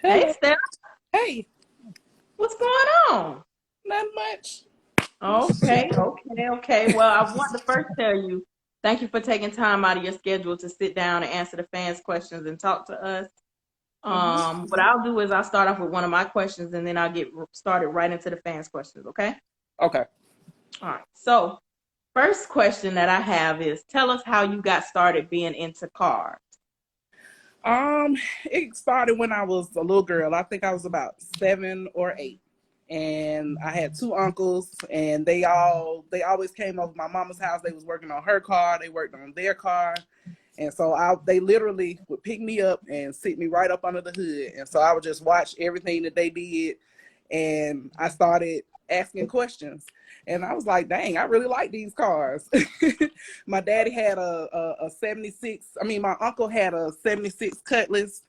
Hey, Hello. Steph, Hey, what's going on? not much. Okay. Well, I want to first tell you, thank you for taking time out of your schedule to sit down and answer the fans' questions and talk to us. hmm What I'll do is I'll start off with one of my questions and then I'll get started right into the fans' questions, okay? Okay. All right. So, first question that I have is tell us how you got started being into cars. Um, it started when I was a little girl. I think I was about 7 or 8. And I had 2 uncles, and they always came over my mama's house. They was working on her car, they worked on their car. And so they literally would pick me up and sit me right up under the hood. And so I would just watch everything that they did. And I started asking questions. And I was like, dang, I really like these cars. My daddy had a 76. I mean, my uncle had a 76 Cutlass.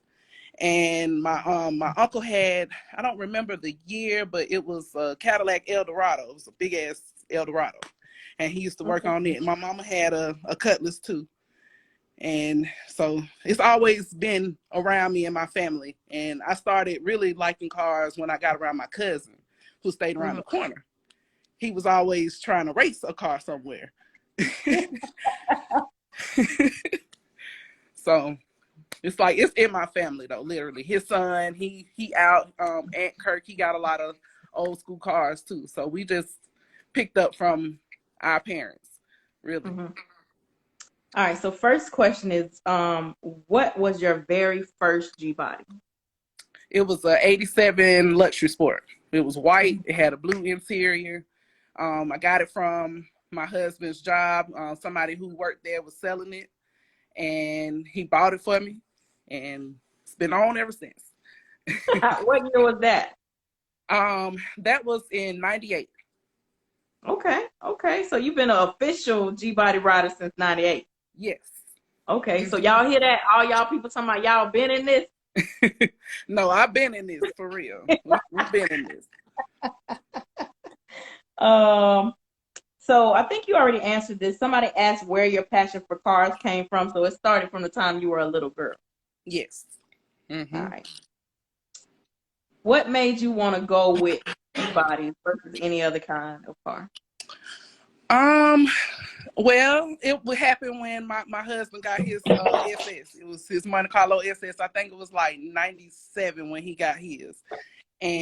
And my uncle had, I don't remember the year, but it was a Cadillac Eldorado. It was a big ass Eldorado. And he used to work Okay. on it. My mama had a Cutlass too. And so it's always been around me and my family. And I started really liking cars when I got around my cousin who stayed around Mhm. the corner. He was always trying to race a car somewhere. So it's like it's in my family though, literally. His son, he out, Aunt Kirk, he got a lot of old school cars too. So we just picked up from our parents, really. Mhm. All right, so first question is, what was your very first G-Body? It was a 87 luxury sport. It was white. It had a blue interior. I got it from my husband's job. Somebody who worked there was selling it, and he bought it for me, and it's been on ever since. What year was that? That was in '98. Okay. So you've been an official G-Body rider since '98. Yes. Okay, so hmm y'all hear that? All y'all people talking about y'all been in this? No, I've been in this for real. We've been in this. Um, so I think you already answered this. Somebody asked where your passion for cars came from. So it started from the time you were a little girl. Yes. All hmm right. What made you want to go with G-Bodies versus any other kind of car? Um, well, it would happen when my husband got his SS. It was his Monte Carlo SS. I think it was like '97 when he got his.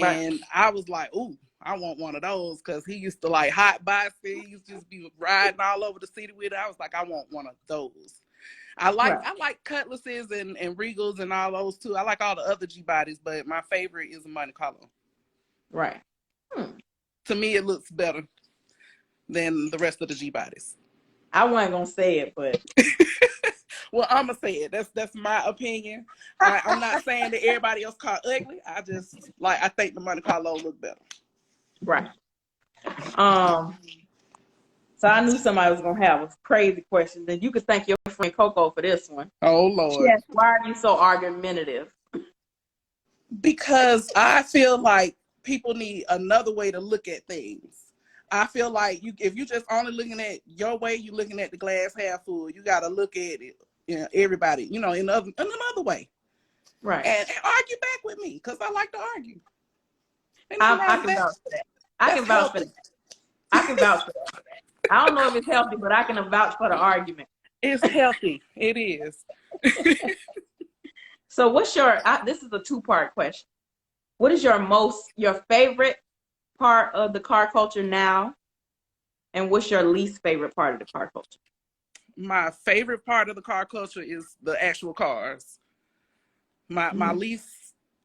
Right. And I was like, ooh, I want one of those because he used to like hot box it. He used to just be riding all over the city with it. I was like, I want one of those. Right. I like Cutlasses and Regals and all those too. I like all the other G bodies, but my favorite is a Monte Carlo. Right. Hmm. To me, it looks better than the rest of the G bodies. I wasn't gonna say it, but Well, I'm gonna say it. That's my opinion. I'm not saying that everybody else car ugly. I think the Monte Carlo look better. right. Um, so I knew somebody was gonna have a crazy question. Then you could thank your friend Coco for this one. Oh She Lord. asked, "Why are you so argumentative?" Because I feel like people need another way to look at things. I feel like if you just only looking at your way, you're looking at the glass half full. You got to look at it, everybody, in another way, Right. and argue back with me because I like to argue. Ain't nothing I wrong with can that. vouch for that. I That's can vouch for healthy. that. I can vouch for that. I don't know if it's healthy, but I can vouch for the argument. It's healthy. It is. So what's this is a two-part question. What is your favorite part of the car culture now? And what's your least favorite part of the car culture? My favorite part of the car culture is the actual cars. My Mhm. least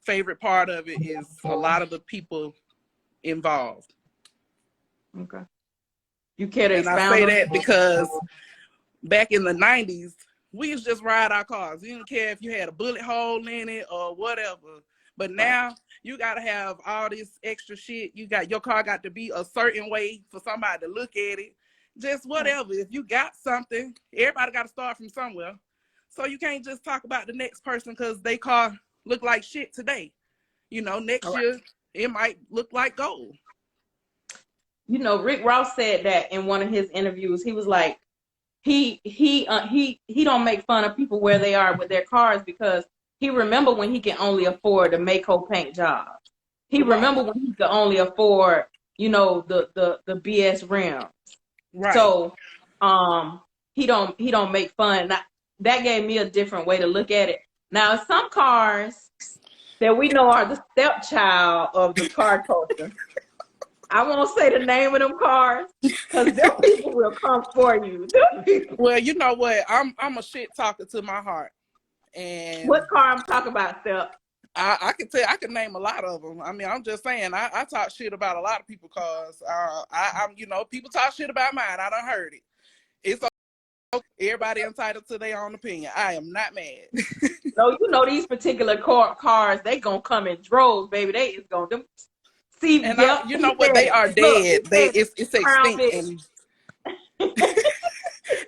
favorite part of it is a lot of the people involved. Okay. You care to And I expound say on that because back in the '90s, we used to just ride our cars. You didn't care if you had a bullet hole in it or whatever. But that? Right. now you gotta have all this extra shit. Your car got to be a certain way for somebody to look at it. Just whatever. If you got something, everybody got to start from somewhere. So you can't just talk about the next person because they car look like shit today. All Next right. year it might look like gold. Rick Ross said that in one of his interviews. He was like, he don't make fun of people where they are with their cars because He remember when he can only afford the Mako paint job. He Right. remember when he could only afford, the BS rims. Right. So, he don't make fun. Now, that gave me a different way to look at it. Now, some cars that we know are the stepchild of the car culture. I won't say the name of them cars because them people will come for you. Them people. Well, you know what? I'm a shit talker to my heart, and What car I'm talking about, Step? I can tell I can name a lot of them. I mean, I'm just saying I talk shit about a lot of people cars. I'm people talk shit about mine. I done heard it. It's okay. Everybody entitled to their own opinion. I am not mad. No, these particular cars, they gonna come in droves, baby. They is gonna them see. And Yep, you he know what? said They it. are Look, he dead. said It's Crown extinct, Vic. and He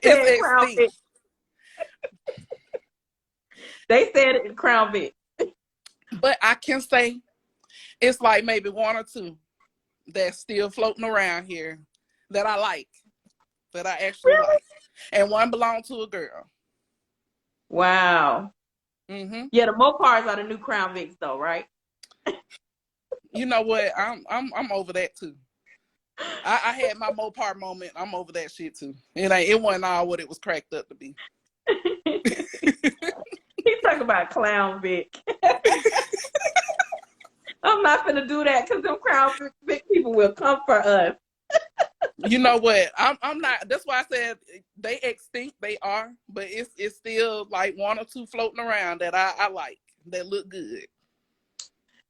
it's said Crown extinct. Vic. They said it in Crown Vic. But I can say it's like maybe one or two that's still floating around here that I like, that I actually Really? like, and one belonged to a girl. Wow. Mm-hmm. Yeah, the Mopars are the new Crown Vics, though, right? You know what? I'm over that too. I had my Mopar moment. I'm over that shit too. It wasn't all what it was cracked up to be. He's talking about Clown Vic. I'm not gonna do that because them Crown Vic people will come for us. You know what? I'm not. That's why I said they extinct. They are, but it's still like one or two floating around that I like, that look good.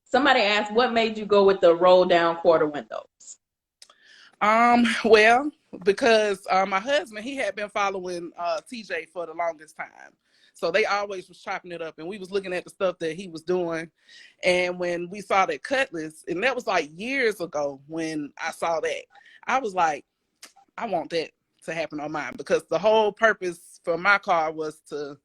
Somebody asked, what made you go with the roll down quarter windows? Well, because my husband, he had been following TJ for the longest time. So they always was chopping it up, and we was looking at the stuff that he was doing. And when we saw that Cutlass, and that was like years ago when I saw that, I was like, I want that to happen on mine, because the whole purpose for my car was to,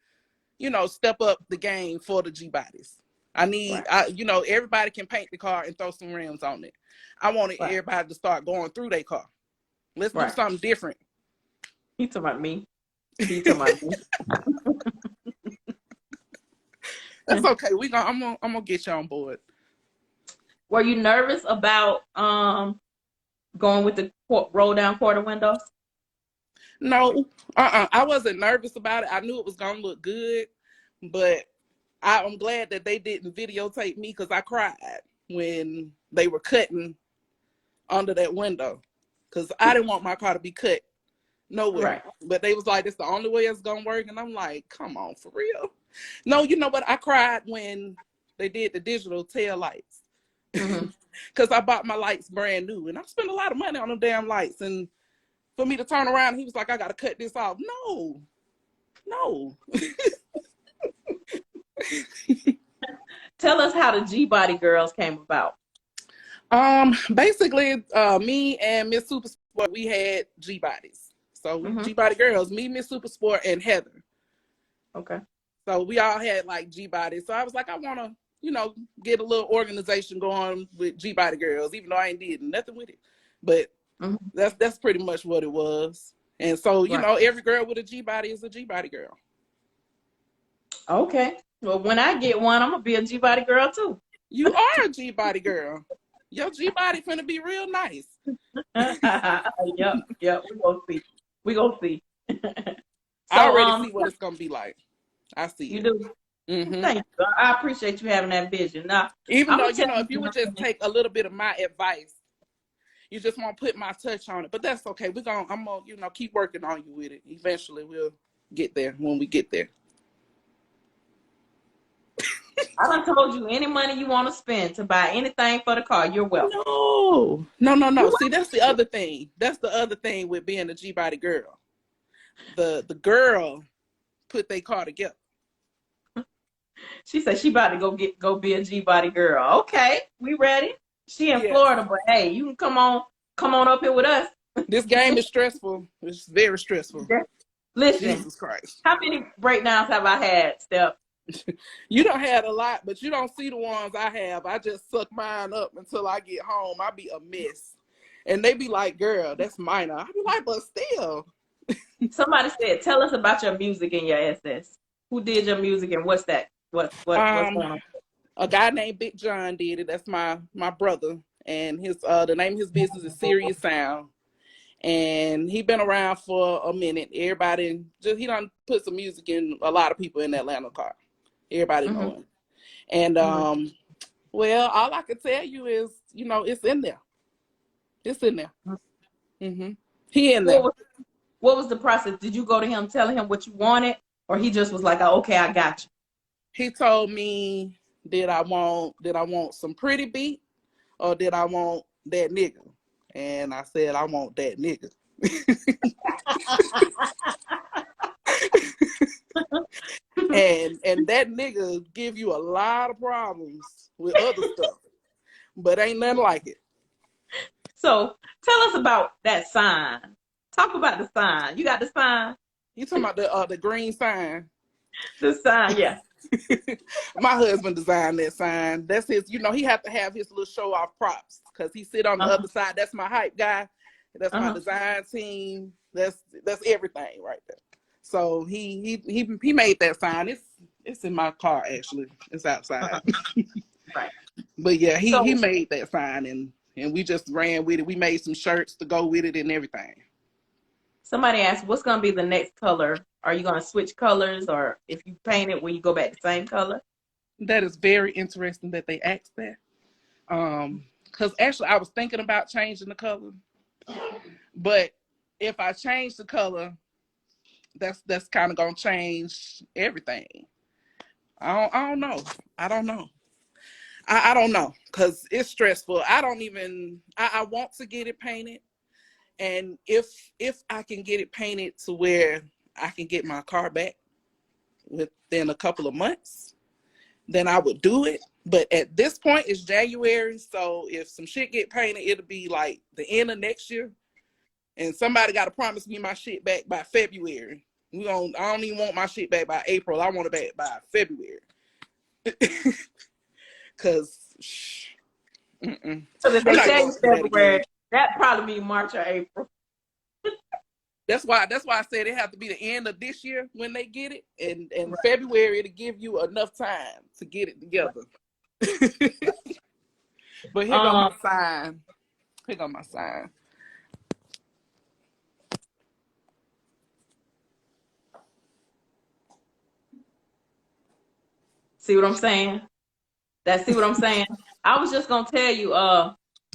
step up the game for the Gbodies. Everybody can paint the car and throw some rims on it. I wanted everybody to start going through their car. Let's do something different. He talking about me. He talking about me. That's okay. I'm gonna get you on board. Were you nervous about going with the roll down quarter windows? No, I wasn't nervous about it. I knew it was gonna look good, but I'm glad that they didn't videotape me, because I cried when they were cutting under that window, because I didn't want my car to be cut nowhere. Right. But they was like, it's the only way it's gonna work, and I'm like, come on, for real? No, you know what? I cried when they did the digital tail lights, because I bought my lights brand new, and I spent a lot of money on them damn lights, and for me to turn around, he was like, I gotta cut this off. No. Tell us how the Gbody girls came about. Basically, me and Miss Supersport, we had Gbodies. So Gbody girls, me, Miss Supersport, and Heather. Okay. So we all had like Gbodies. So I was like, I want to, get a little organization going with Gbody girls, even though I ain't did nothing with it. But that's pretty much what it was. And so, every girl with a Gbody is a Gbody girl. Okay. Well, when I get one, I'm gonna be a Gbody girl too. You are a Gbody girl. Your Gbody finna be real nice. Yep. We gonna see. So, I already see what it's gonna be like. I see you it. do. Thank you. I appreciate you having that vision. Now, even though if you would just take a little bit of my advice, you just want to put my touch on it. But that's okay. I'm gonna keep working on you with it. Eventually, we'll get there when we get there. I done told you any money you want to spend to buy anything for the car, you're welcome. No. See, that's the other thing. That's the other thing with being a Gbody girl. The girl put their car together. She said she about to go be a Gbody girl. Okay, we ready. She in Florida, but hey, you can come on up here with us. This game is stressful. It's very stressful. Listen, Jesus Christ. How many breakdowns have I had, Steph? You don't have a lot, but you don't see the ones I have. I just suck mine up until I get home. I be a mess. And they be like, girl, that's minor. I be like, but still. Somebody said, tell us about your music and your SS. Who did your music and what's that What's going on? A guy named Big John did it. That's my brother, and his the name of his business is Serious Sound. And he been around for a minute. Everybody he done put some music in a lot of people in the Atlanta car. Everybody know him. And well, all I can tell you is, it's in there. It's in there. He in there. What was the process? Did you go to him telling him what you wanted, or he just was like, oh, okay, I got you? He told me, did I want some pretty beat, or did I want that nigga? And I said, I want that nigga. and that nigga give you a lot of problems with other stuff, but ain't nothing like it. So tell us about that sign. Talk about the sign. You got the sign? You talking about the green sign? The sign, yeah. My husband designed that sign. That's his, he have to have his little show off props because he sit on the other side. That's my hype guy. That's my design team. That's everything right there. So he made that sign. It's in my car actually. It's outside. Right. But yeah, he made that sign and we just ran with it. We made some shirts to go with it and everything. Somebody asked, what's going to be the next color? Are you going to switch colors, or if you paint it, will you go back to the same color? That is very interesting that they asked that. Because actually I was thinking about changing the color. But if I change the color, that's kind of going to change everything. I don't know. I don't know. I don't know because it's stressful. I want to get it painted. And if I can get it painted to where I can get my car back within a couple of months, then I would do it. But at this point, it's January. So if some shit get painted, it'll be like the end of next year. And somebody got to promise me my shit back by February. I don't even want my shit back by April. I want it back by February. Because so if they tell you February, that probably mean March or April. That's why I said it have to be the end of this year when they get it, and right. February to give you enough time to get it together. But here go my sign. Here go my sign. See what I'm saying? See what I'm saying? I was just gonna tell you,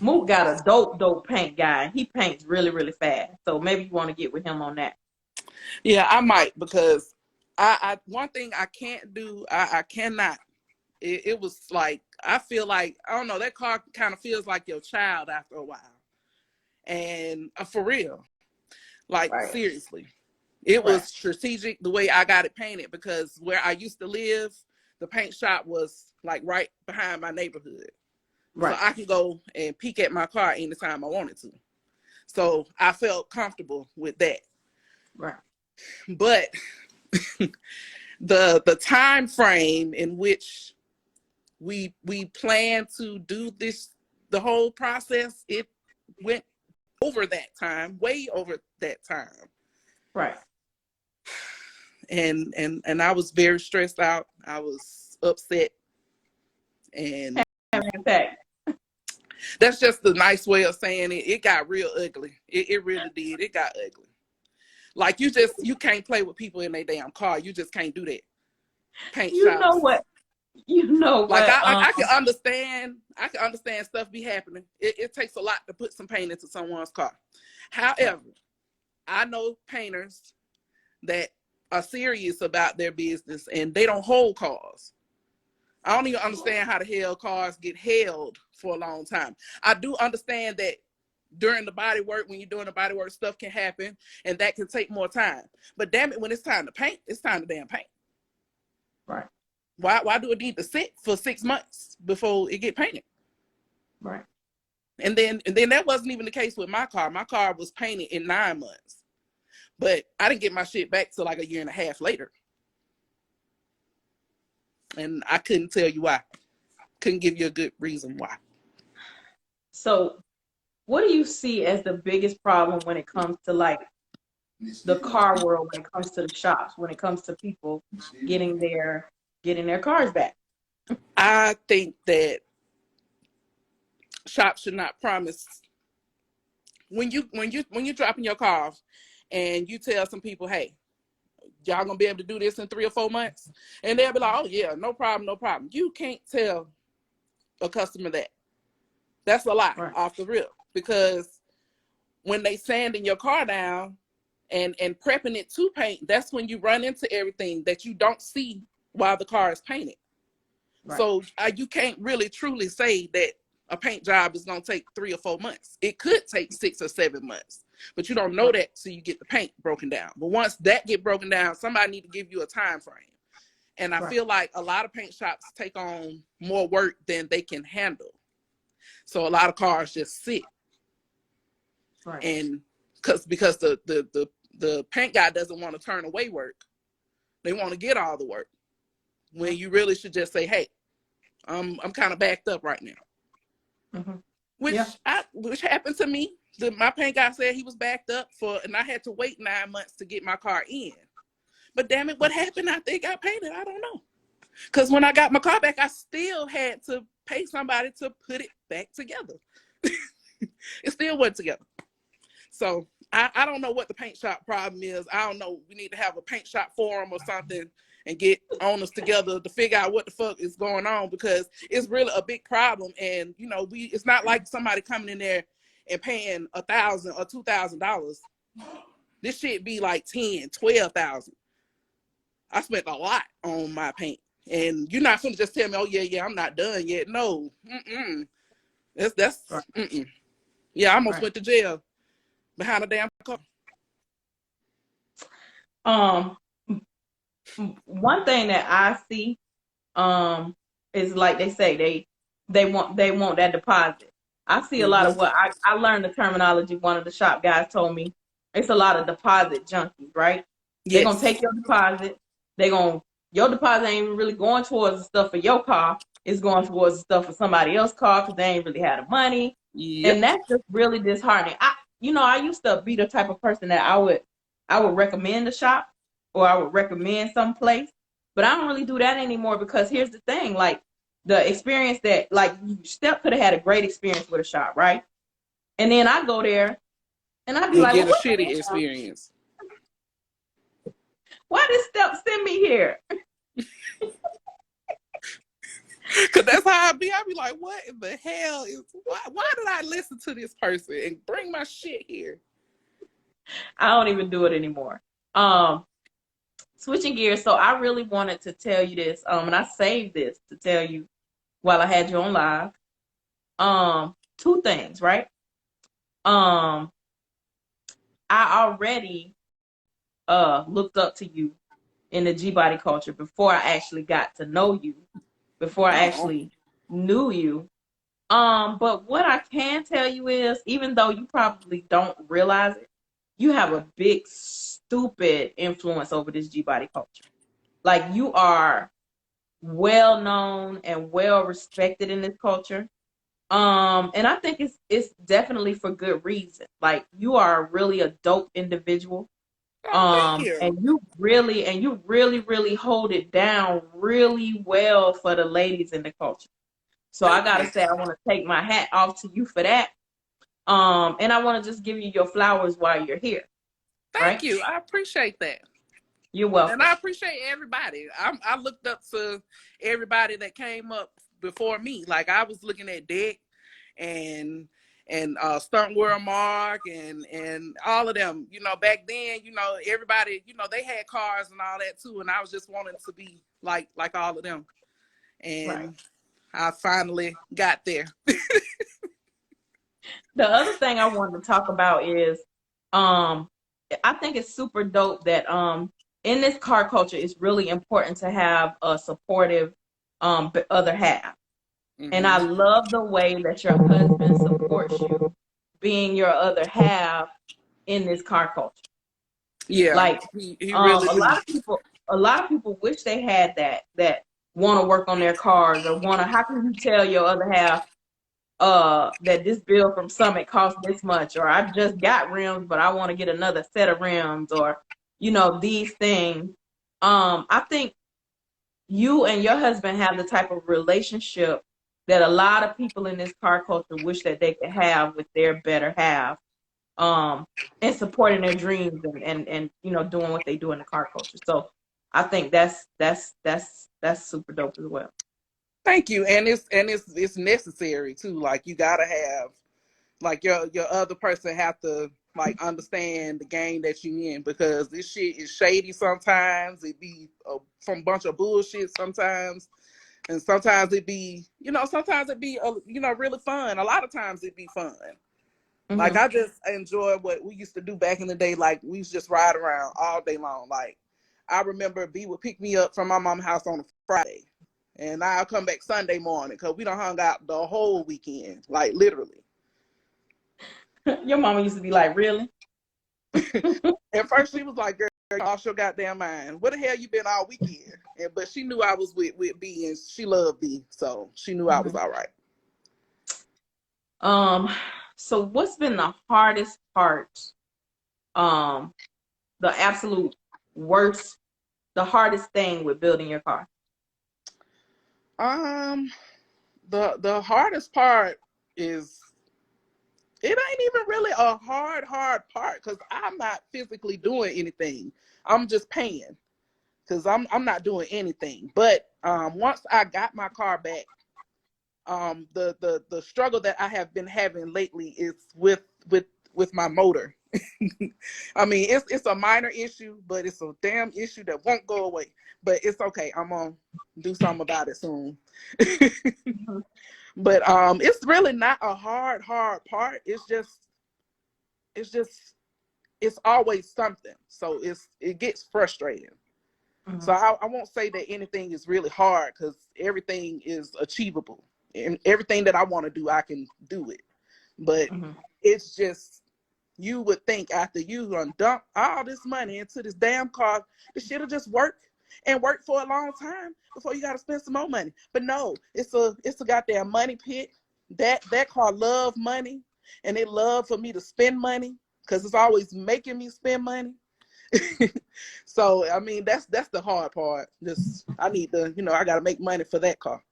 Mook got a dope paint guy. He paints really, really fast. So maybe you want to get with him on that. Yeah, I might, because I one thing I can't do, I cannot. It was like, I feel like, I don't know, that car kind of feels like your child after a while. And for real, like seriously, it was strategic the way I got it painted, because where I used to live, the paint shop was like right behind my neighborhood. Right. So I could go and peek at my car anytime I wanted to. So I felt comfortable with that. Right. But the time frame in which we plan to do this, the whole process, it went over that time, way over that time. Right. And I was very stressed out. I was upset. And that's just the nice way of saying it. It got real ugly. It really did. It got ugly. Like you can't play with people in their damn car. You just can't do that. Paint shops. You know what? Like I can understand. I can understand stuff be happening. It takes a lot to put some paint into someone's car. However, I know painters that are serious about their business and they don't hold cars. I don't even understand how the hell cars get held for a long time. I do understand that during the body work, when you're doing the body work, stuff can happen and that can take more time. But damn it, when it's time to paint, it's time to damn paint. Right. Why do it need to sit for 6 months before it get painted? Right. And then that wasn't even the case with my car. My car was painted in 9 months. But I didn't get my shit back till like a year and a half later. And I couldn't tell you why. Couldn't give you a good reason why. So what do you see as the biggest problem when it comes to like the car world, when it comes to the shops, when it comes to people getting their getting their cars back. I think that shops should not promise when you're dropping your car off and you tell some people, hey, y'all gonna be able to do this in 3 or 4 months, and they'll be like, oh yeah, no problem, no problem. You can't tell a customer that. That's a lie off the rip, because when they sanding your car down and prepping it to paint, that's when you run into everything that you don't see while the car is painted. So you can't really truly say that a paint job is going to take 3 or 4 months. It could take 6 or 7 months, but you don't know that till you get the paint broken down. But once that get broken down, somebody need to give you a time frame. And I feel like a lot of paint shops take on more work than they can handle. So a lot of cars just sit. And because the paint guy doesn't want to turn away work. They want to get all the work. When you really should just say, hey, I'm kind of backed up right now. Which happened to me. My paint guy said he was backed up and I had to wait 9 months to get my car in. But damn it, what happened after it got painted? I don't know. Because when I got my car back, I still had to pay somebody to put it back together. It still wasn't together. So I don't know what the paint shop problem is. I don't know. We need to have a paint shop forum or something and get owners together to figure out what the fuck is going on, because it's really a big problem. And, you know, it's not like somebody coming in there and paying $1,000 or $2,000. This shit be like $10,000, $12,000. I spent a lot on my paint. And you're not going to just tell me, oh, yeah, I'm not done yet. No. That's Yeah, I almost went to jail behind a damn car. One thing that I see is, like they say, they want that deposit. I see a lot of what I learned the terminology. One of the shop guys told me it's a lot of deposit junkies, right? They're gonna take your deposit. Your deposit ain't even really going towards the stuff for your car. It's going towards the stuff for somebody else's car because they ain't really had the money. And that's just really disheartening. I used to be the type of person that I would recommend a shop, or I would recommend some place, but I don't really do that anymore, because here's the thing, like the experience that, like, Steph could have had a great experience with a shop, right? And then I go there and I'd be like, get a shitty experience. Why did Steph send me here? Because that's how I be. I be like, what in the hell why did I listen to this person and bring my shit here? I don't even do it anymore. Switching gears, so I really wanted to tell you this, and I saved this to tell you while I had you on live. 2 things, right? I already looked up to you in the Gbody culture before I actually got to know you, before I actually knew you. But what I can tell you is, even though you probably don't realize it, you have a big, stupid influence over this Gbody culture. Like, you are well known and well respected in this culture. And I think it's definitely for good reason. Like, you are really a dope individual. And you really, really hold it down really well for the ladies in the culture. So I gotta say, I want to take my hat off to you for that. And I want to just give you your flowers while you're here. Thank you. I appreciate that. You're welcome. And I appreciate everybody. I looked up to everybody that came up before me. Like, I was looking at Dick and Stunt World Mark and all of them. You know, back then, you know, everybody, you know, they had cars and all that too. And I was just wanting to be like all of them. And I finally got there. The other thing I wanted to talk about is, I think it's super dope that in this car culture, it's really important to have a supportive other half. And I love the way that your husband supports you being your other half in this car culture. Yeah, like he really a lot of people wish they had that want to work on their cars, or how can you tell your other half that this bill from Summit costs this much, or I just got rims but I want to get another set of rims, or, you know, these things. I think you and your husband have the type of relationship that a lot of people in this car culture wish that they could have with their better half, and supporting their dreams and you know, doing what they do in the car culture. So I think that's super dope as well. Thank you. And it's necessary too. Like, you gotta have, like, your other person have to, like, understand the game that you in, because this shit is shady sometimes. It be from a bunch of bullshit sometimes. And sometimes it be, sometimes it be, really fun. A lot of times it be fun. Mm-hmm. Like, I just enjoy what we used to do back in the day. Like, we used to just ride around all day long. Like, I remember B would pick me up from my mom's house on a Friday, and I'll come back Sunday morning, because we done hung out the whole weekend, like, literally. Your mama used to be like, really? At first she was like, girl, off your goddamn mind. Where the hell you been all weekend? But she knew I was with B, and she loved B, so she knew I was all right. So what's been the hardest part? The absolute worst, the hardest thing with building your car? The hardest part is, it ain't even really a hard part, because I'm not physically doing anything. I'm just paying, because I'm not doing anything. But once I got my car back, the struggle that I have been having lately is with my motor. I mean, it's a minor issue, but it's a damn issue that won't go away. But it's okay. I'm gonna do something about it soon. But it's really not a hard part. It's always something. So it gets frustrating. Mm-hmm. So I won't say that anything is really hard, because everything is achievable, and everything that I want to do, I can do it. But it's just, you would think after you done dump all this money into this damn car, this shit'll just work for a long time before you got to spend some more money. But no, it's a goddamn money pit. That car love money, and it love for me to spend money, because it's always making me spend money. So I mean, that's the hard part. Just, I need to, I gotta make money for that car.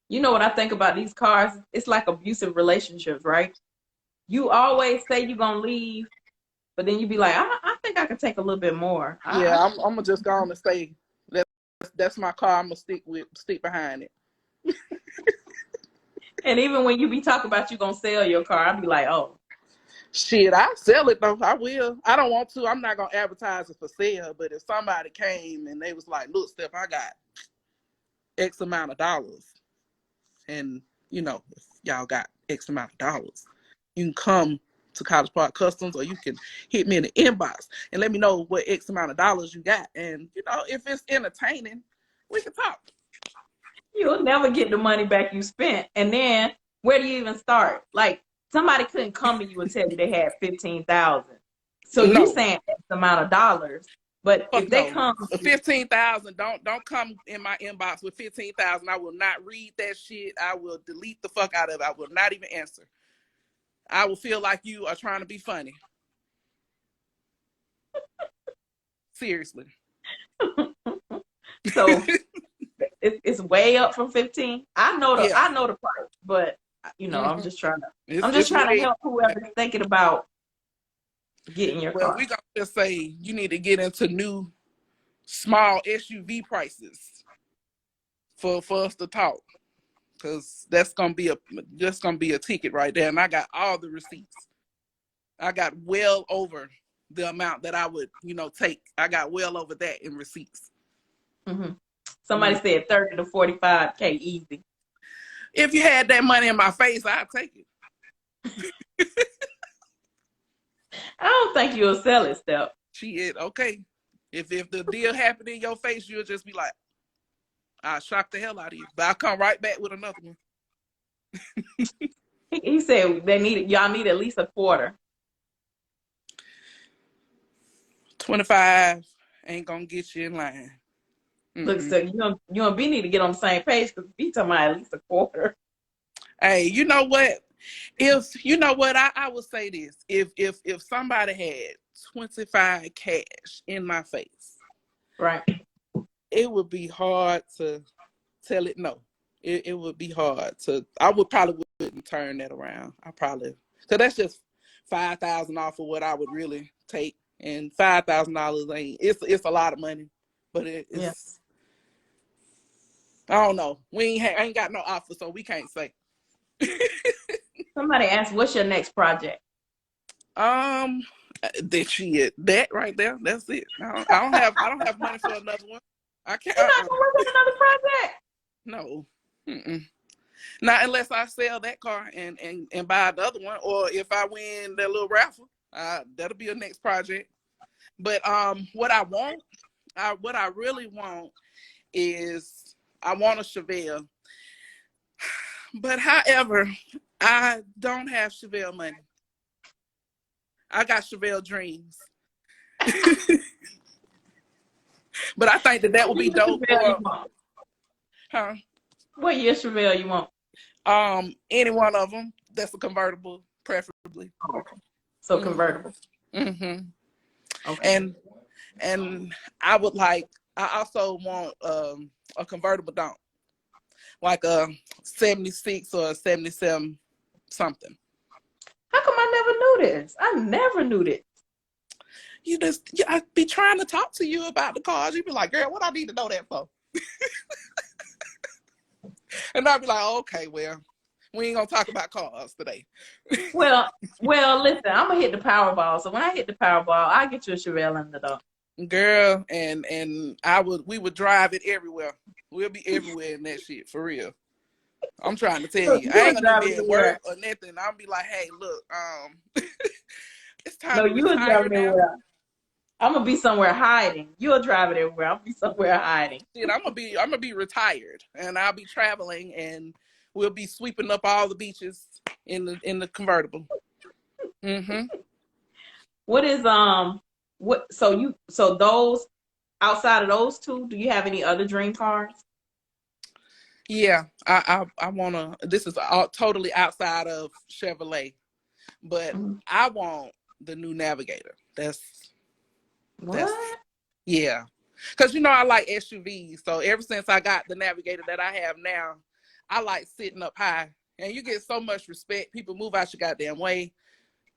You know what I think about these cars? It's like abusive relationships, right? You always say you're gonna leave, but then you be like, I think I can take a little bit more. Yeah, I'm gonna just go on and say that's my car. I'm gonna stick behind it. And even when you be talking about you gonna sell your car, I'll be like, oh, shit, I'll sell it though. I will. I don't want to. I'm not gonna advertise it for sale. But if somebody came and they was like, look, Steph, I got X amount of dollars, and if y'all got X amount of dollars, you can come to College Park Customs, or you can hit me in the inbox and let me know what X amount of dollars you got. And if it's entertaining, we can talk. You'll never get the money back you spent. And then where do you even start? Like, somebody couldn't come to you and tell you they had 15,000. So you saying X amount of dollars. But if they come 15,000, don't come in my inbox with 15,000. I will not read that shit. I will delete the fuck out of it. I will not even answer. I will feel like you are trying to be funny. Seriously. So it's way up from 15. I know the price, but I'm just trying to help whoever's thinking about getting your car. Well, we gonna just say you need to get into new small SUV prices for us to talk, because that's gonna be a ticket right there. And I got all the receipts. I got well over the amount that I would take. I got well over that in receipts. Mm-hmm. Somebody said 30 to 45K easy. If you had that money in my face, I'd take it. I don't think you'll sell it, Steph. Shit, okay. If the deal happened in your face, you'll just be like, I'll shock the hell out of you. But I'll come right back with another one. He said y'all need at least a quarter. 25 ain't gonna get you in line. Look, so you and B need to get on the same page, because B talking about at least a quarter. Hey, you know what? I would say this. If somebody had 25 cash in my face, right, it would be hard to tell it no. It would be hard to. I would probably wouldn't turn that around. I probably, because that's just $5,000 off of what I would really take, and $5,000 ain't. It's a lot of money, but Yeah. it's. I don't know. We ain't got no offer, so we can't say. Somebody asked, "What's your next project?" That right there. That's it. I don't have money for another one. I can't. You're not gonna work on another project? No. Mm-mm. Not unless I sell that car and buy the other one, or if I win that little raffle, that'll be a next project. But what I really want is I want a Chevelle. But however, I don't have Chevelle money. I got Chevelle dreams. But I think that would be dope. Huh? What year Chevelle you want? Any one of them that's a convertible, preferably. So convertible. Mm-hmm. Okay. And I also want a convertible donk, like a 76 or a 77 something. How come I never knew this? I never knew this. I be trying to talk to you about the cars. You be like, girl, what I need to know that for? And I'd be like, okay, well, we ain't gonna talk about cars today. Well, listen, I'm gonna hit the Powerball. So when I hit the Powerball, I get you a Chevelle in the dog. Girl, and we would drive it everywhere. We'll be everywhere in that shit, for real. I'm trying to tell you. I ain't gonna be at work or nothing. I'll be like, hey, look, it's time to retire now. I'm gonna be somewhere hiding. You'll drive it everywhere. I'll be somewhere hiding. Shit, I'm gonna be retired, and I'll be traveling, and we'll be sweeping up all the beaches in the convertible. Mm-hmm. What is so those outside of those two, do you have any other dream cars? Yeah, I wanna. This is all totally outside of Chevrolet, but I want the new Navigator. Yeah, because I like SUVs. So ever since I got the Navigator that I have now, I like sitting up high, and you get so much respect. People move out your goddamn way.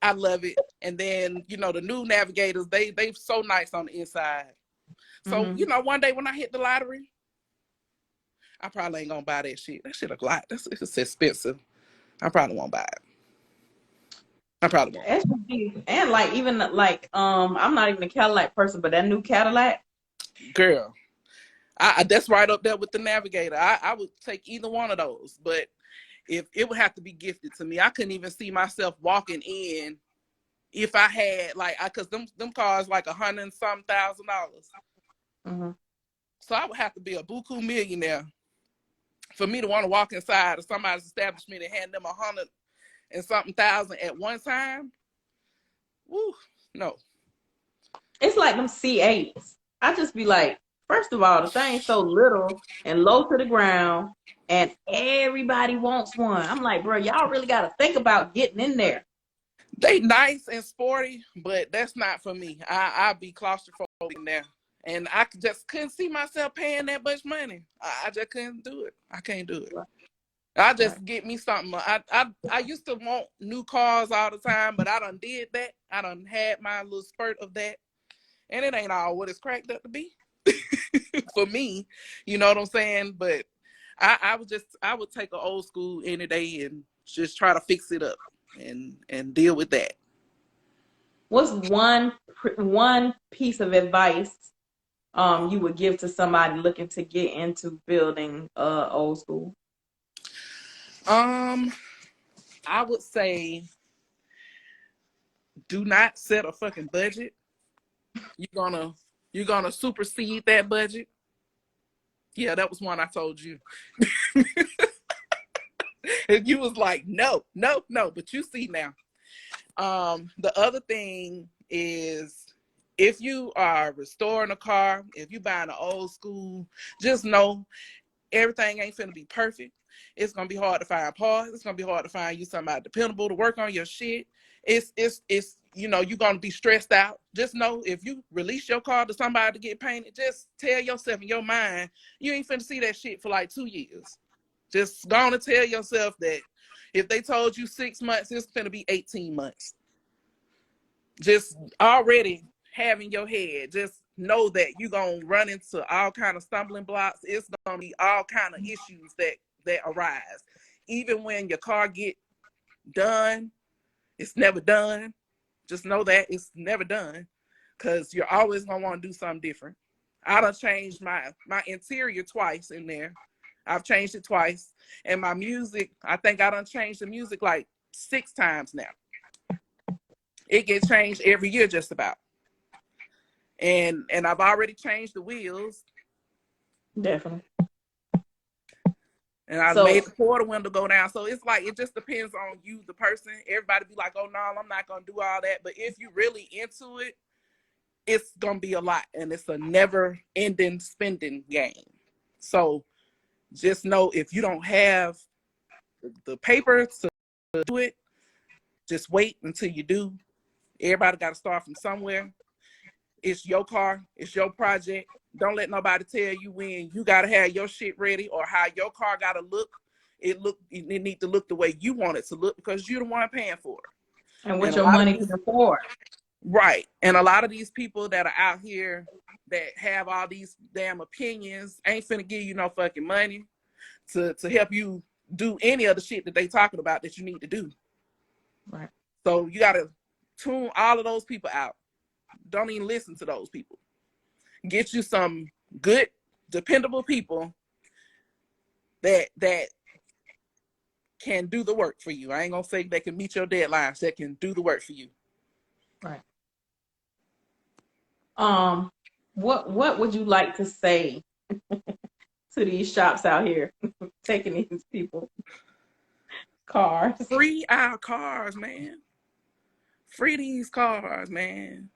I love it. And then the new Navigators, they so nice on the inside. So one day when I hit the lottery, I probably ain't gonna buy that shit. That shit a lot. It's expensive. I probably won't buy it. I probably won't. SUV, and I'm not even a Cadillac person, but that new Cadillac, girl, that's right up there with the Navigator. I would take either one of those, but if it would have to be gifted to me, I couldn't even see myself walking in if I had because them cars like $100 and some thousand. So I would have to be a buku millionaire for me to want to walk inside of somebody's establishment and hand them $100 and something thousand at one time. Woo, no. It's like them C8s. I just be like, first of all, the thing's so little and low to the ground, and everybody wants one. I'm like, bro, y'all really got to think about getting in there. They nice and sporty, but that's not for me. I'd be claustrophobic in there. And I just couldn't see myself paying that much money. I just couldn't do it. I can't do it. I just get me something. I used to want new cars all the time, but I done did that. I done had my little spurt of that. And it ain't all what it's cracked up to be. For me, you know what I'm saying? But I would take an old school any day and just try to fix it up and deal with that. What's one piece of advice you would give to somebody looking to get into building old school? I would say do not set a fucking budget. You're gonna supersede that budget. Yeah, that was one I told you. And you was like, no, but you see now. The other thing is, if you are restoring a car, if you buying an old school, just know everything ain't finna be perfect. It's gonna be hard to find parts. It's gonna be hard to find you somebody dependable to work on your shit. It's you know, you're going to be stressed out. Just know if you release your car to somebody to get painted, just tell yourself in your mind, you ain't finna see that shit for like 2 years. Just go on and tell yourself that if they told you 6 months, it's finna be 18 months. Just already having your head, just know that you're going to run into all kind of stumbling blocks. It's going to be all kind of issues that arise. Even when your car get done, it's never done. Just know that it's never done, because you're always going to want to do something different. I done changed my interior twice in there. I've changed it twice. And my music, I think I done changed the music like 6 times now. It gets changed every year just about. And I've already changed the wheels. Definitely. And I made the quarter window go down. So it's like, it just depends on you, the person. Everybody be like, oh, no, I'm not going to do all that. But if you really into it, it's going to be a lot. And it's a never ending spending game. So just know, if you don't have the paper to do it, just wait until you do. Everybody got to start from somewhere. It's your car. It's your project. Don't let nobody tell you when you got to have your shit ready or how your car got to look. It need to look the way you want it to look, because you're the one paying for it. And what your money can afford. Right. And a lot of these people that are out here that have all these damn opinions ain't finna give you no fucking money to help you do any of the shit that they talking about that you need to do. Right. So you got to tune all of those people out. Don't even listen to those people. Get you some good, dependable people that can do the work for you. I ain't gonna say they can meet your deadlines. That can do the work for you. Right. What would you like to say to these shops out here taking these people cars? Free our cars, man. Free these cars, man.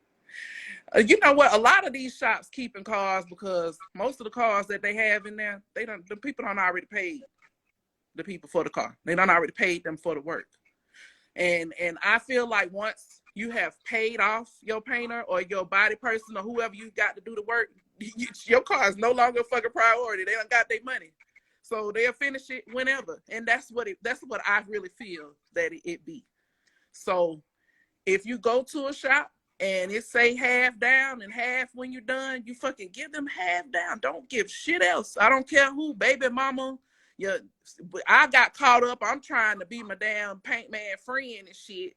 You know what? A lot of these shops keeping cars because most of the cars that they have in there, the people don't already paid the people for the car. They don't already paid them for the work. And I feel like once you have paid off your painter or your body person or whoever you got to do the work, your car is no longer a fucking priority. They don't got their money. So they'll finish it whenever. And that's what I really feel that it be. So if you go to a shop and it say half down and half when you're done, you fucking give them half down. Don't give shit else. I don't care who, baby mama. I got caught up. I'm trying to be my damn paint man friend and shit.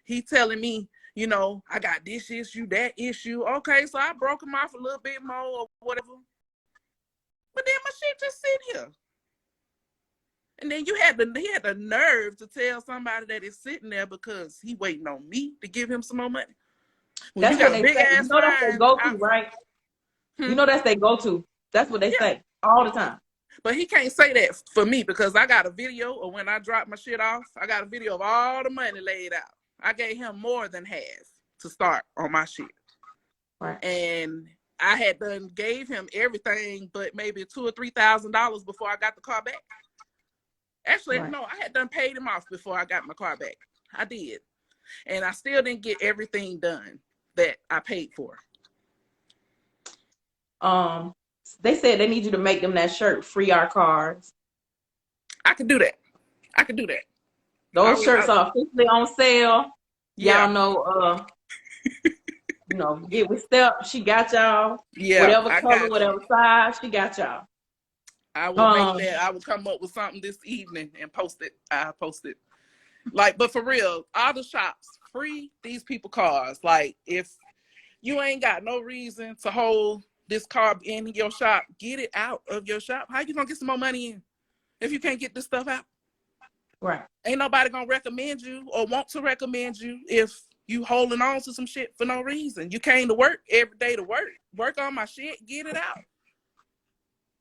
He telling me, you know, I got this issue, that issue. Okay, so I broke him off a little bit more or whatever. But then my shit just sit here. And then he had the nerve to tell somebody that it's sitting there because he waiting on me to give him some more money. When That's you got what a they big say. ass You know that's their go-to, right? You know that's their go-to. That's what they say all the time. But he can't say that for me because I got a video of when I dropped my shit off. I got a video of all the money laid out. I gave him more than half to start on my shit. Right. And I had done gave him everything but maybe $2,000 or $3,000 before I got the car back. Actually, no, I had done paid him off before I got my car back. I did. And I still didn't get everything done that I paid for. They said they need you to make them that shirt, free our cars. I can do that. Those shirts are officially on sale. Yeah. Y'all know, you know, get with Step. She got y'all. Yeah. Whatever color, whatever size, she got y'all. I will make that. I will come up with something this evening and post it. I'll post it. Like, but for real, all the shops, free these people cars. Like, if you ain't got no reason to hold this car in your shop, get it out of your shop. How you gonna get some more money in if you can't get this stuff out? Right. Ain't nobody gonna recommend you or want to recommend you if you holding on to some shit for no reason. You came to work every day to work on my shit, get it out.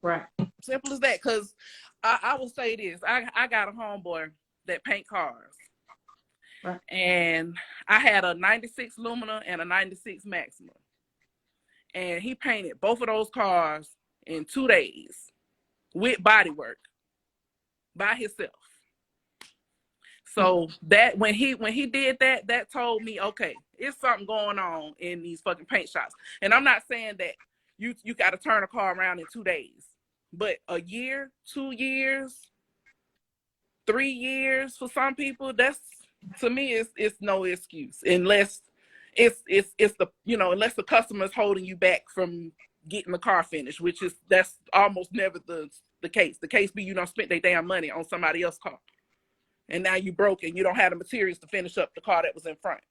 Right. Simple as that. Because I will say this. I got a homeboy that paint cars. Right. And I had a 96 Lumina and a 96 Maxima. And he painted both of those cars in 2 days with body work by himself. So that when he did that told me, okay, it's something going on in these fucking paint shops. And I'm not saying that you got to turn a car around in 2 days, but a year, 2 years, 3 years for some people, that's, to me, it's no excuse unless it's the, you know, unless the customer is holding you back from getting the car finished, which is, that's almost never the case. The case be you don't spend their damn money on somebody else's car, and now you broke and you don't have the materials to finish up the car that was in front.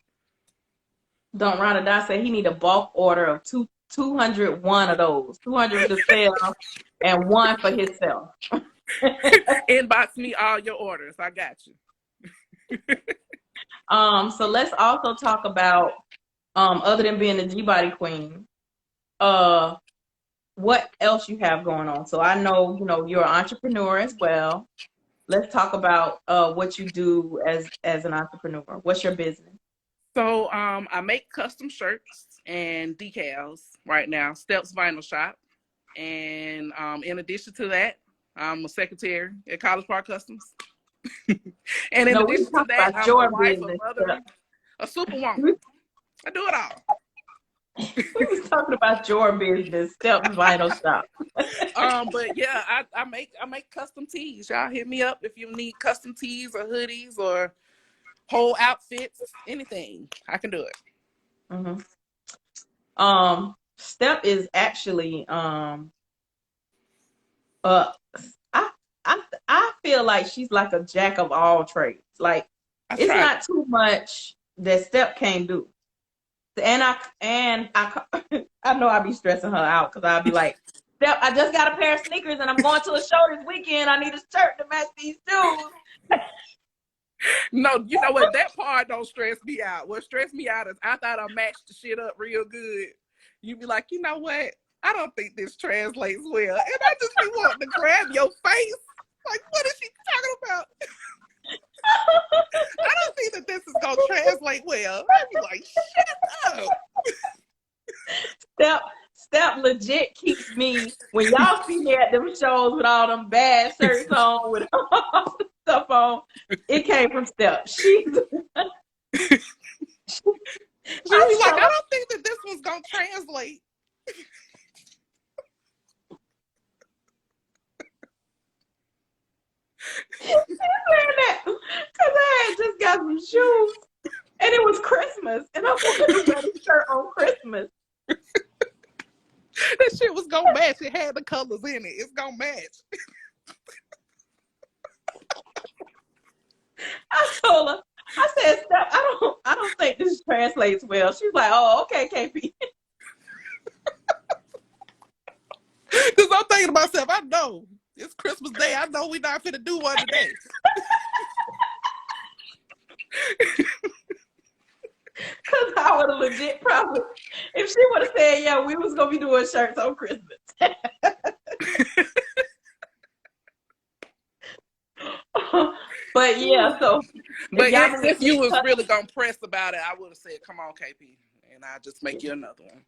Don't Rhonda Dot say he need a bulk order of 201 of those, 200 to sell and one for himself. Inbox me all your orders. I got you. So let's also talk about, other than being the Gbody queen, what else you have going on. So I know, you know, you're an entrepreneur as well. Let's talk about what you do as an entrepreneur. What's your business? So I make custom shirts and decals right now, Steps Vinyl Shop. And in addition to that, I'm a secretary at College Park Customs. And in addition to that, I'm a wife, a mother, a superwoman. I do it all. We was talking about your business, Steps Vinyl Shop. But yeah, I make custom tees. Y'all hit me up if you need custom tees or hoodies or whole outfits, anything. I can do it. Step is actually I feel like she's like a jack of all trades. Like it's not too much that Step can't do. And I I know I be stressing her out because I'll be like, Step, I just got a pair of sneakers and I'm going to a show this weekend. I need a shirt to match these shoes. No, you know what? That part don't stress me out. What stressed me out is I thought I matched the shit up real good. You be like, you know what? I don't think this translates well. And I just be wanting to grab your face. Like, what is she talking about? I don't think that this is going to translate well. I'd be like, shut up. Step legit keeps me, when y'all see me at them shows with all them bad shirts on, with all the stuff on, it came from Step. She was like, I don't think that this was going to translate. Because I had just got some shoes and it was Christmas and I wanted to wear a shirt on Christmas. That shit was gonna match. It had the colors in it. It's gonna match. I told her, I said, Steph, I don't think this translates well. She was like, oh, okay, KP. Because I'm thinking to myself, I know it's Christmas Day. I know we're not finna do one today. Because I would have legit probably, if she would have said, yeah, we was going to be doing shirts on Christmas. But yeah, so. But if you was really going to press about it, I would have said, come on, KP. And I'll just make you another one.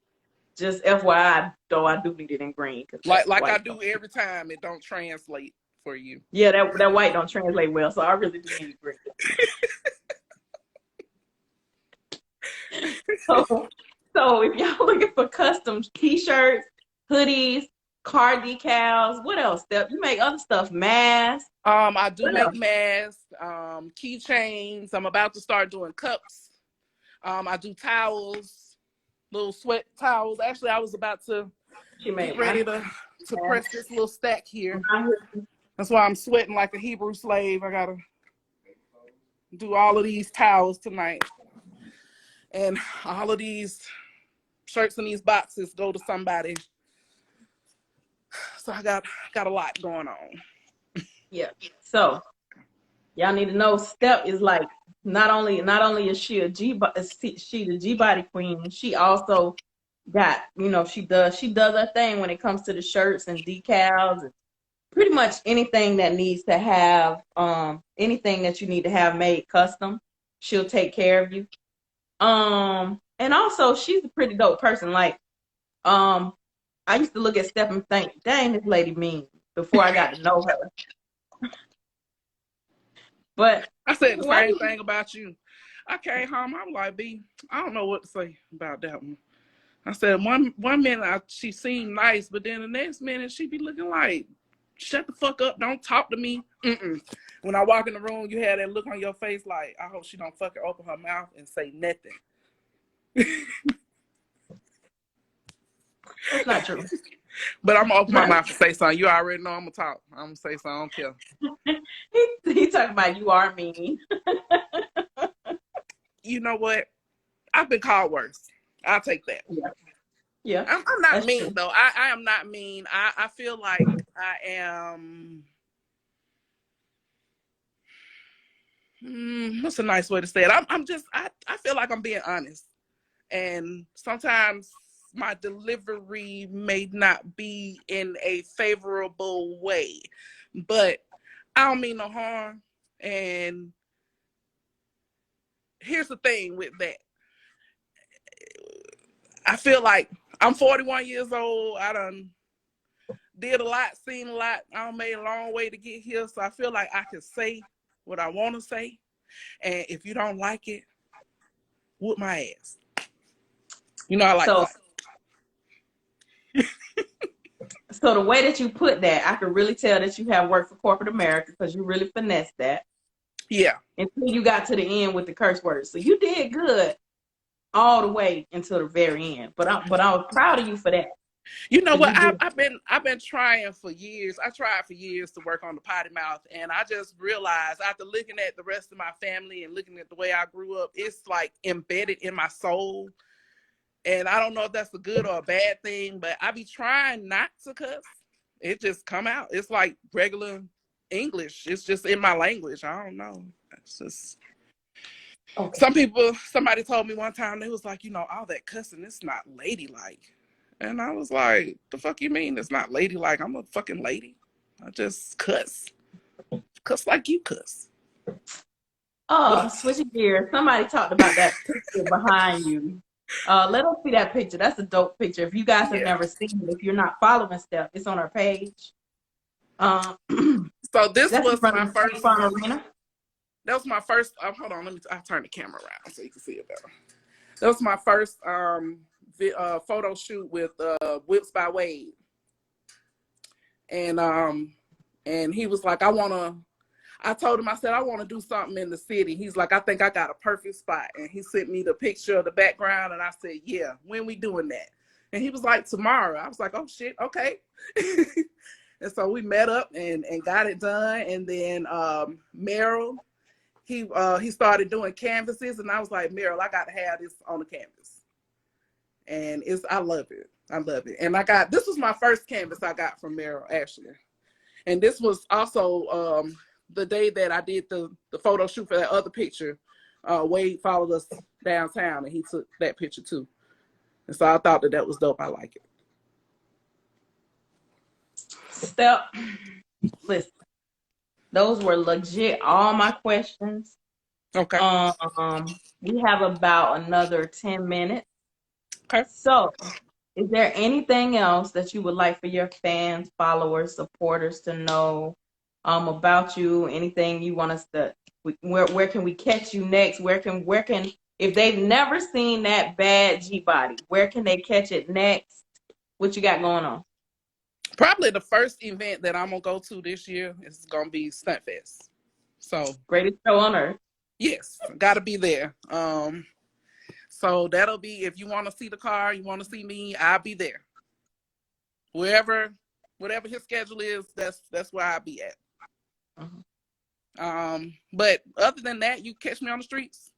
Just FYI, though, I do need it in green. Like I do every time, it don't translate for you. Yeah, that white don't translate well, so I really do need green. So if y'all looking for custom t-shirts, hoodies, car decals, what else, Steph? You make other stuff, masks. I do make masks, keychains. I'm about to start doing cups. I do towels, little sweat towels. Actually, I was about to get ready to press this little stack here. That's why I'm sweating like a Hebrew slave. I gotta do all of these towels tonight. And all of these shirts in these boxes go to somebody. So I got a lot going on. Yeah. So y'all need to know Steph is like, not only is she the Gbody queen, she also got, you know, she does her thing when it comes to the shirts and decals and pretty much anything that needs to have anything that you need to have made custom, she'll take care of you. And also she's a pretty dope person. Like, I used to look at Steph and think, dang, this lady mean, before I got to know her. But I said the same thing about you. I came home. I was like, B, I don't know what to say about that one. I said, one minute she seemed nice, but then the next minute she be looking like, shut the fuck up, don't talk to me. When I walk in the room, you had that look on your face like, I hope she don't fucking open her mouth and say nothing. That's not true. But I'm gonna open my mouth and say something. You already know I'm gonna talk. I'm gonna say something. I don't care. he talking about you are mean. You know what? I've been called worse. I'll take that. Yeah. I'm not That's mean true. though. I am not mean. I feel like I am. What's a nice way to say it? I feel like I'm being honest, and sometimes my delivery may not be in a favorable way, but I don't mean no harm. And here's the thing with that. I feel like I'm 41 years old. I done did a lot, seen a lot. I done made a long way to get here. So I feel like I can say what I want to say. And if you don't like it, whoop my ass. You know I like So, fight. so the way that you put that, I could really tell that you have worked for corporate America because you really finessed that. Yeah. Until you got to the end with the curse words. So you did good all the way until the very end. But I was proud of you for that. You know what? You I've been trying for years. I tried for years to work on the potty mouth, and I just realized after looking at the rest of my family and looking at the way I grew up, it's like embedded in my soul. And I don't know if that's a good or a bad thing, but I be trying not to cuss. It just come out. It's like regular English. It's just in my language. I don't know. It's just somebody told me one time, they was like, all that cussing, it's not ladylike. And I was like, the fuck you mean it's not ladylike? I'm a fucking lady. I just cuss. Cuss like you cuss. Oh, switching gears. Somebody talked about that picture behind you. Let us see that picture. That's a dope picture. If you guys have never seen it, if you're not following Steph, it's on our page. So this was my first arena. That was my first. Hold on, I'll turn the camera around so you can see it better. That was my first photo shoot with Whips by Wade, and he was like, I told him, I said, I want to do something in the city. He's like, I think I got a perfect spot, and he sent me the picture of the background, and I said, yeah, when we doing that? And he was like, tomorrow. I was like, oh shit, okay. And so we met up and got it done, and then Merrill. He started doing canvases, and I was like, Meryl, I got to have this on the canvas. And I love it. I love it. And this was my first canvas I got from Meryl, actually. And this was also the day that I did the photo shoot for that other picture. Wade followed us downtown, and he took that picture too. And so I thought that was dope. I like it. Steph, listen. Those were legit all my questions. Okay. We have about another 10 minutes. Okay. So, is there anything else that you would like for your fans, followers, supporters to know about you? Anything you want us to? Where can we catch you next? Where can if they've never seen that bad Gbody, where can they catch it next? What you got going on? Probably the first event that I'm gonna go to this year is gonna be Stunt Fest. So greatest show on earth. Yes, gotta be there. So that'll be, if you want to see the car, you want to see me, I'll be there. Whatever his schedule is, that's where I'll be at. But other than that, you catch me on the streets.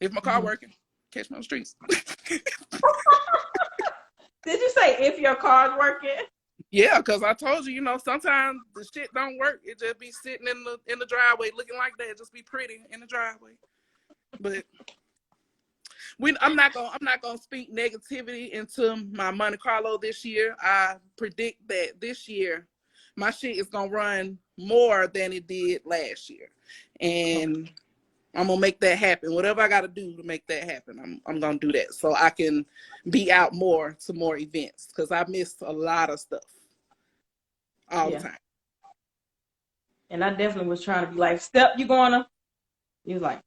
If my car working, catch me on the streets. Did you say if your car's working? Yeah, because I told you, sometimes the shit don't work. It just be sitting in the driveway looking like that. It just be pretty in the driveway. But I'm not gonna speak negativity into my Monte Carlo this year. I predict that this year my shit is gonna run more than it did last year. And I'm gonna make that happen. Whatever I gotta do to make that happen, I'm gonna do that so I can be out more to more events, because I missed a lot of stuff all the time. And I definitely was trying to be like, Step, you gonna? He was like,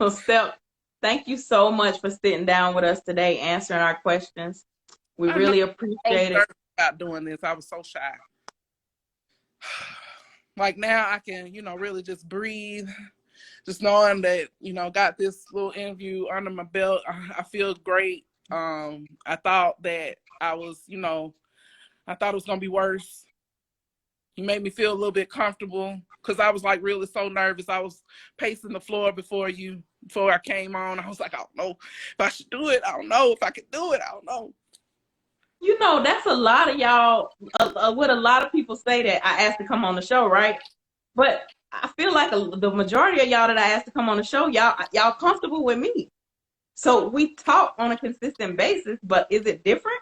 So, Steph, thank you so much for sitting down with us today, answering our questions. We I know really I was appreciate it. nervous about doing this. I was so shy. Like now I can, really just breathe. Just knowing that, got this little interview under my belt. I feel great. I thought that I was, I thought it was going to be worse. You made me feel a little bit comfortable because I was like really so nervous. I was pacing the floor before I came on. I was like, I don't know if I should do it. I don't know if I could do it. I don't know. That's a lot of y'all, what a lot of people say that I asked to come on the show, right? But I feel like the majority of y'all that I asked to come on the show, y'all comfortable with me. So we talk on a consistent basis, but is it different?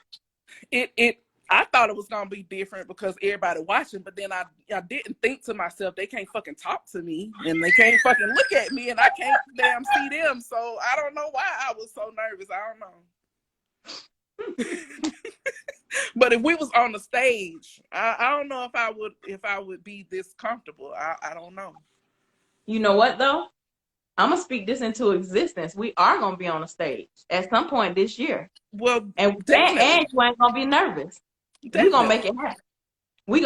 I thought it was gonna be different because everybody watching, but then I didn't think to myself, they can't fucking talk to me and they can't fucking look at me and I can't damn see them. So I don't know why I was so nervous. I don't know. But if we was on the stage, I don't know if I would be this comfortable. I don't know. You know what though? I'm gonna speak this into existence. We are gonna be on the stage at some point this year. Well, and you ain't gonna be nervous. Definitely. We're gonna make it happen. We're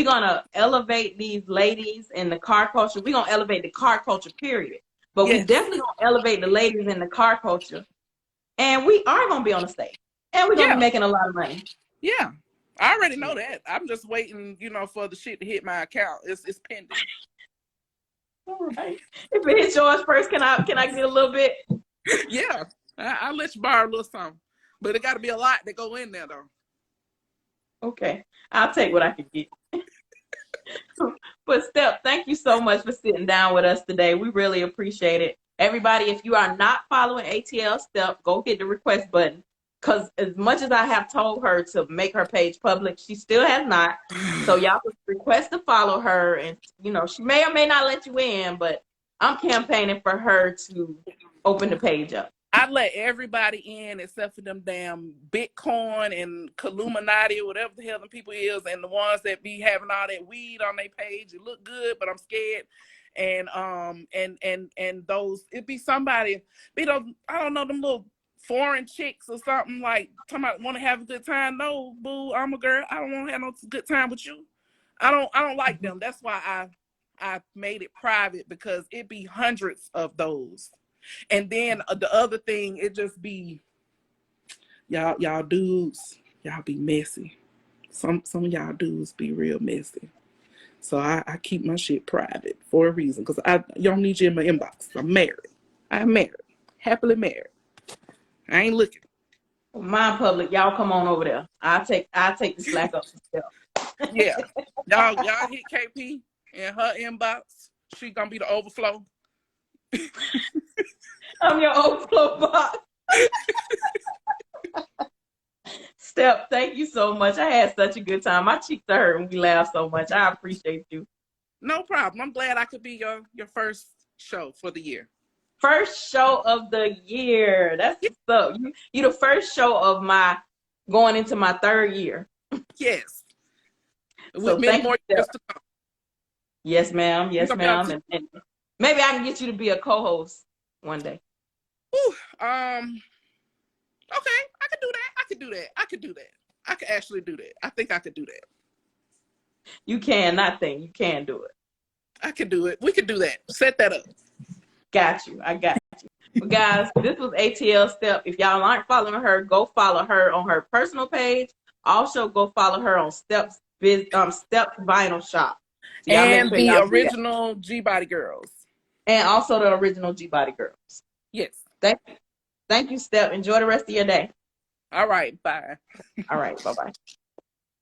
gonna elevate these ladies in the car culture. We're gonna elevate the car culture, period. But we definitely gonna elevate the ladies in the car culture. And we are gonna be on the stage. And we're gonna be making a lot of money. Yeah. I already know that. I'm just waiting, for the shit to hit my account. It's pending. All right. If it hits yours first, can I get a little bit? Yeah. I'll let you borrow a little something. But it gotta be a lot that go in there though. Okay. I'll take what I can get. But Steph, thank you so much for sitting down with us today. We really appreciate it. Everybody, if you are not following ATL Steph, go hit the request button. Because as much as I have told her to make her page public, she still has not. So y'all can request to follow her. And, she may or may not let you in, but I'm campaigning for her to open the page up. I let everybody in except for them damn Bitcoin and Illuminati or whatever the hell them people is, and the ones that be having all that weed on their page. It look good, but I'm scared. And those, it be somebody, I don't know, them little foreign chicks or something like talking about want to have a good time. No, boo, I'm a girl. I don't want to have no good time with you. I don't like them. That's why I made it private, because it be hundreds of those. And then the other thing, it just be y'all dudes, y'all be messy. Some of y'all dudes be real messy. So I keep my shit private for a reason, because you don't need you in my inbox. I'm married. I'm married. Happily married. I ain't looking. Mine public, y'all come on over there. I'll take the slack up myself. Yeah. Y'all hit KP in her inbox. She gonna be the overflow. I'm your overflow box. Steph, thank you so much. I had such a good time. My cheeks are hurting. We laughed so much. I appreciate you. No problem. I'm glad I could be your first show for the year. First show of the year. That's what's up. You the first show of my going into my third year. Yes. So with many more years to come. Yes, ma'am. Yes, ma'am. And maybe I can get you to be a co-host one day. Ooh, okay, I could do that. I could actually do that. I think I could do that. You can, not think. You can do it. I could do it. We could do that. Set that up. Got you. I got you. Well, guys, this was ATL Steph. If y'all aren't following her, go follow her on her personal page. Also, go follow her on Steps Vinyl Shop. So and the original Gbody Girls. And also the original Gbody Girls. Yes. Thank you, Steph. Enjoy the rest of your day. All right. Bye. All right. Bye-bye.